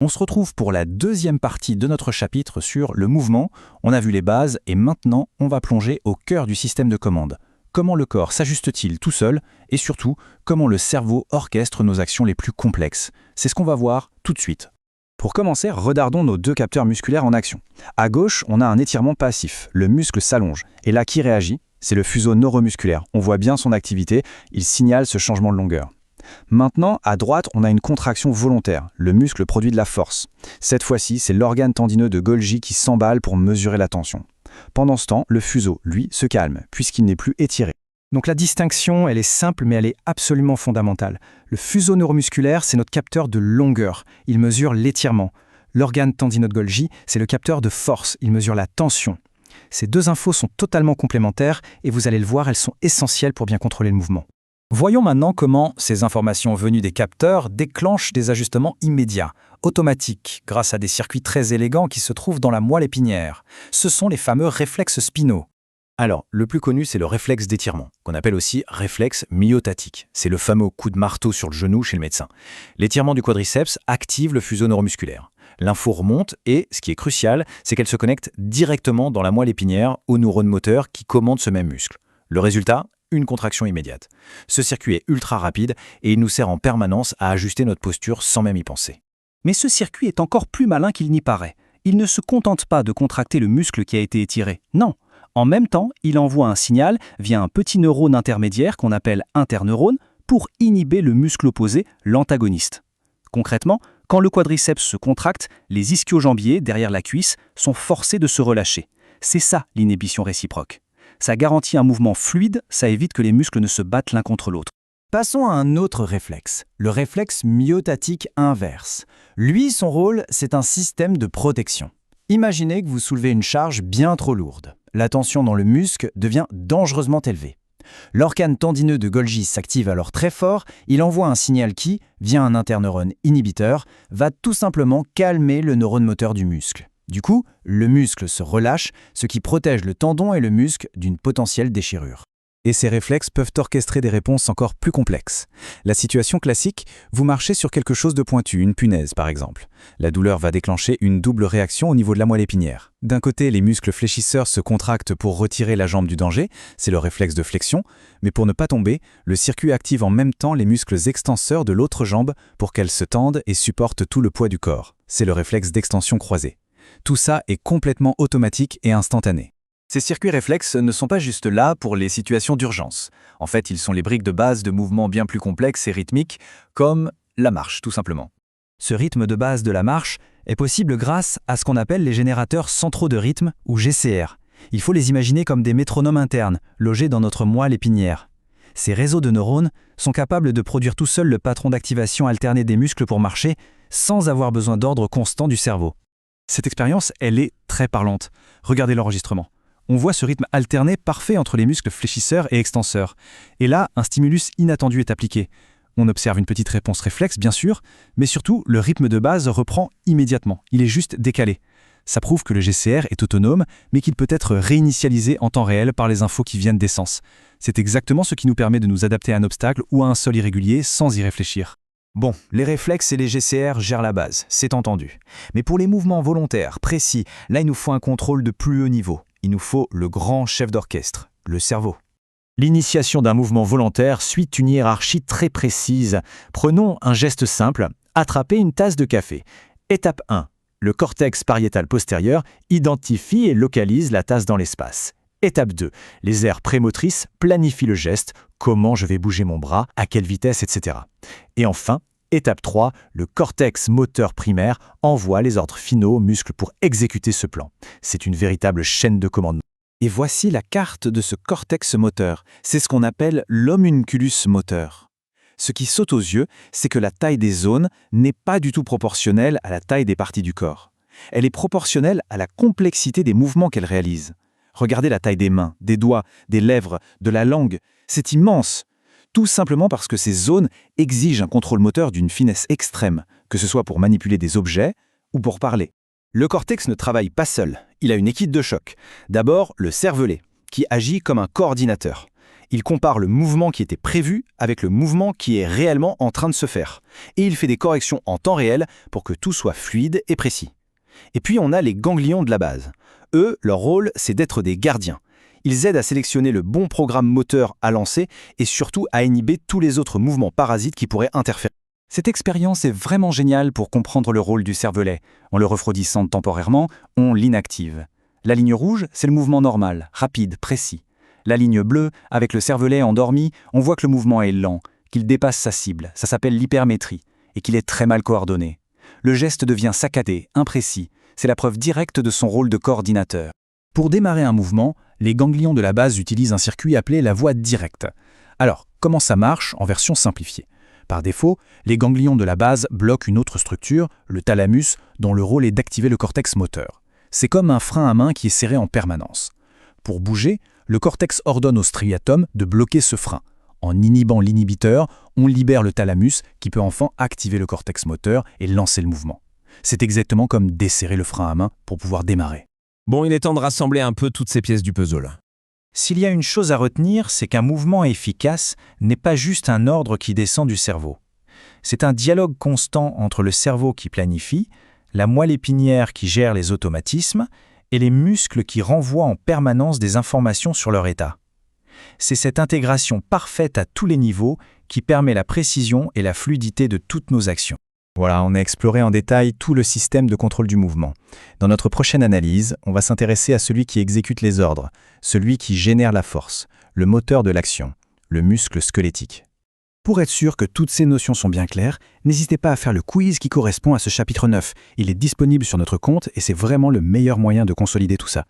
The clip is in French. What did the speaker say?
On se retrouve pour la deuxième partie de notre chapitre sur le mouvement. On a vu les bases et maintenant on va plonger au cœur du système de commande. Comment le corps s'ajuste-t-il tout seul et surtout comment le cerveau orchestre nos actions les plus complexes. C'est ce qu'on va voir tout de suite. Pour commencer, regardons nos deux capteurs musculaires en action. À gauche, on a un étirement passif, le muscle s'allonge. Et là, qui réagit? C'est le fuseau neuromusculaire. On voit bien son activité, il signale ce changement de longueur. Maintenant, à droite, on a une contraction volontaire. Le muscle produit de la force. Cette fois-ci, c'est l'organe tendineux de Golgi qui s'emballe pour mesurer la tension. Pendant ce temps, le fuseau, lui, se calme, puisqu'il n'est plus étiré. Donc la distinction, elle est simple, mais elle est absolument fondamentale. Le fuseau neuromusculaire, c'est notre capteur de longueur. Il mesure l'étirement. L'organe tendineux de Golgi, c'est le capteur de force. Il mesure la tension. Ces deux infos sont totalement complémentaires et vous allez le voir, elles sont essentielles pour bien contrôler le mouvement. Voyons maintenant comment ces informations venues des capteurs déclenchent des ajustements immédiats, automatiques, grâce à des circuits très élégants qui se trouvent dans la moelle épinière. Ce sont les fameux réflexes spinaux. Alors, le plus connu, c'est le réflexe d'étirement, qu'on appelle aussi réflexe myotatique. C'est le fameux coup de marteau sur le genou chez le médecin. L'étirement du quadriceps active le fuseau neuromusculaire. L'info remonte et, ce qui est crucial, c'est qu'elle se connecte directement dans la moelle épinière aux neurones moteurs qui commandent ce même muscle. Le résultat, une contraction immédiate. Ce circuit est ultra rapide et il nous sert en permanence à ajuster notre posture sans même y penser. Mais ce circuit est encore plus malin qu'il n'y paraît. Il ne se contente pas de contracter le muscle qui a été étiré. Non. En même temps, il envoie un signal via un petit neurone intermédiaire qu'on appelle interneurone pour inhiber le muscle opposé, l'antagoniste. Concrètement, quand le quadriceps se contracte, les ischio-jambiers, derrière la cuisse, sont forcés de se relâcher. C'est ça l'inhibition réciproque. Ça garantit un mouvement fluide, ça évite que les muscles ne se battent l'un contre l'autre. Passons à un autre réflexe, le réflexe myotatique inverse. Lui, son rôle, c'est un système de protection. Imaginez que vous soulevez une charge bien trop lourde. La tension dans le muscle devient dangereusement élevée. L'organe tendineux de Golgi s'active alors très fort, il envoie un signal qui, via un interneurone inhibiteur, va tout simplement calmer le neurone moteur du muscle. Du coup, le muscle se relâche, ce qui protège le tendon et le muscle d'une potentielle déchirure. Et ces réflexes peuvent orchestrer des réponses encore plus complexes. La situation classique, vous marchez sur quelque chose de pointu, une punaise par exemple. La douleur va déclencher une double réaction au niveau de la moelle épinière. D'un côté, les muscles fléchisseurs se contractent pour retirer la jambe du danger, c'est le réflexe de flexion, mais pour ne pas tomber, le circuit active en même temps les muscles extenseurs de l'autre jambe pour qu'elle se tende et supporte tout le poids du corps. C'est le réflexe d'extension croisée. Tout ça est complètement automatique et instantané. Ces circuits réflexes ne sont pas juste là pour les situations d'urgence. En fait, ils sont les briques de base de mouvements bien plus complexes et rythmiques, comme la marche, tout simplement. Ce rythme de base de la marche est possible grâce à ce qu'on appelle les générateurs centraux de rythme, ou GCR. Il faut les imaginer comme des métronomes internes, logés dans notre moelle épinière. Ces réseaux de neurones sont capables de produire tout seuls le patron d'activation alterné des muscles pour marcher, sans avoir besoin d'ordre constant du cerveau. Cette expérience, elle est très parlante. Regardez l'enregistrement. On voit ce rythme alterné parfait entre les muscles fléchisseurs et extenseurs. Et là, un stimulus inattendu est appliqué. On observe une petite réponse réflexe, bien sûr, mais surtout, le rythme de base reprend immédiatement. Il est juste décalé. Ça prouve que le GCR est autonome, mais qu'il peut être réinitialisé en temps réel par les infos qui viennent des sens. C'est exactement ce qui nous permet de nous adapter à un obstacle ou à un sol irrégulier sans y réfléchir. Bon, les réflexes et les GCR gèrent la base, c'est entendu. Mais pour les mouvements volontaires, précis, là il nous faut un contrôle de plus haut niveau. Il nous faut le grand chef d'orchestre, le cerveau. L'initiation d'un mouvement volontaire suit une hiérarchie très précise. Prenons un geste simple, attraper une tasse de café. Étape 1. Le cortex pariétal postérieur identifie et localise la tasse dans l'espace. Étape 2. Les aires prémotrices planifient le geste, comment je vais bouger mon bras, à quelle vitesse, etc. Et enfin, étape 3, le cortex moteur primaire envoie les ordres finaux aux muscles pour exécuter ce plan. C'est une véritable chaîne de commandement. Et voici la carte de ce cortex moteur. C'est ce qu'on appelle l'homunculus moteur. Ce qui saute aux yeux, c'est que la taille des zones n'est pas du tout proportionnelle à la taille des parties du corps. Elle est proportionnelle à la complexité des mouvements qu'elle réalise. Regardez la taille des mains, des doigts, des lèvres, de la langue. C'est immense. Tout simplement parce que ces zones exigent un contrôle moteur d'une finesse extrême, que ce soit pour manipuler des objets ou pour parler. Le cortex ne travaille pas seul, il a une équipe de choc. D'abord, le cervelet, qui agit comme un coordinateur. Il compare le mouvement qui était prévu avec le mouvement qui est réellement en train de se faire. Et il fait des corrections en temps réel pour que tout soit fluide et précis. Et puis on a les ganglions de la base. Eux, leur rôle, c'est d'être des gardiens. Ils aident à sélectionner le bon programme moteur à lancer et surtout à inhiber tous les autres mouvements parasites qui pourraient interférer. Cette expérience est vraiment géniale pour comprendre le rôle du cervelet. En le refroidissant temporairement, on l'inactive. La ligne rouge, c'est le mouvement normal, rapide, précis. La ligne bleue, avec le cervelet endormi, on voit que le mouvement est lent, qu'il dépasse sa cible, ça s'appelle l'hypermétrie, et qu'il est très mal coordonné. Le geste devient saccadé, imprécis, c'est la preuve directe de son rôle de coordinateur. Pour démarrer un mouvement, les ganglions de la base utilisent un circuit appelé la voie directe. Alors, comment ça marche en version simplifiée ? Par défaut, les ganglions de la base bloquent une autre structure, le thalamus, dont le rôle est d'activer le cortex moteur. C'est comme un frein à main qui est serré en permanence. Pour bouger, le cortex ordonne au striatum de bloquer ce frein. En inhibant l'inhibiteur, on libère le thalamus qui peut enfin activer le cortex moteur et lancer le mouvement. C'est exactement comme desserrer le frein à main pour pouvoir démarrer. Bon, il est temps de rassembler un peu toutes ces pièces du puzzle. S'il y a une chose à retenir, c'est qu'un mouvement efficace n'est pas juste un ordre qui descend du cerveau. C'est un dialogue constant entre le cerveau qui planifie, la moelle épinière qui gère les automatismes et les muscles qui renvoient en permanence des informations sur leur état. C'est cette intégration parfaite à tous les niveaux qui permet la précision et la fluidité de toutes nos actions. Voilà, on a exploré en détail tout le système de contrôle du mouvement. Dans notre prochaine analyse, on va s'intéresser à celui qui exécute les ordres, celui qui génère la force, le moteur de l'action, le muscle squelettique. Pour être sûr que toutes ces notions sont bien claires, n'hésitez pas à faire le quiz qui correspond à ce chapitre 9. Il est disponible sur notre compte et c'est vraiment le meilleur moyen de consolider tout ça.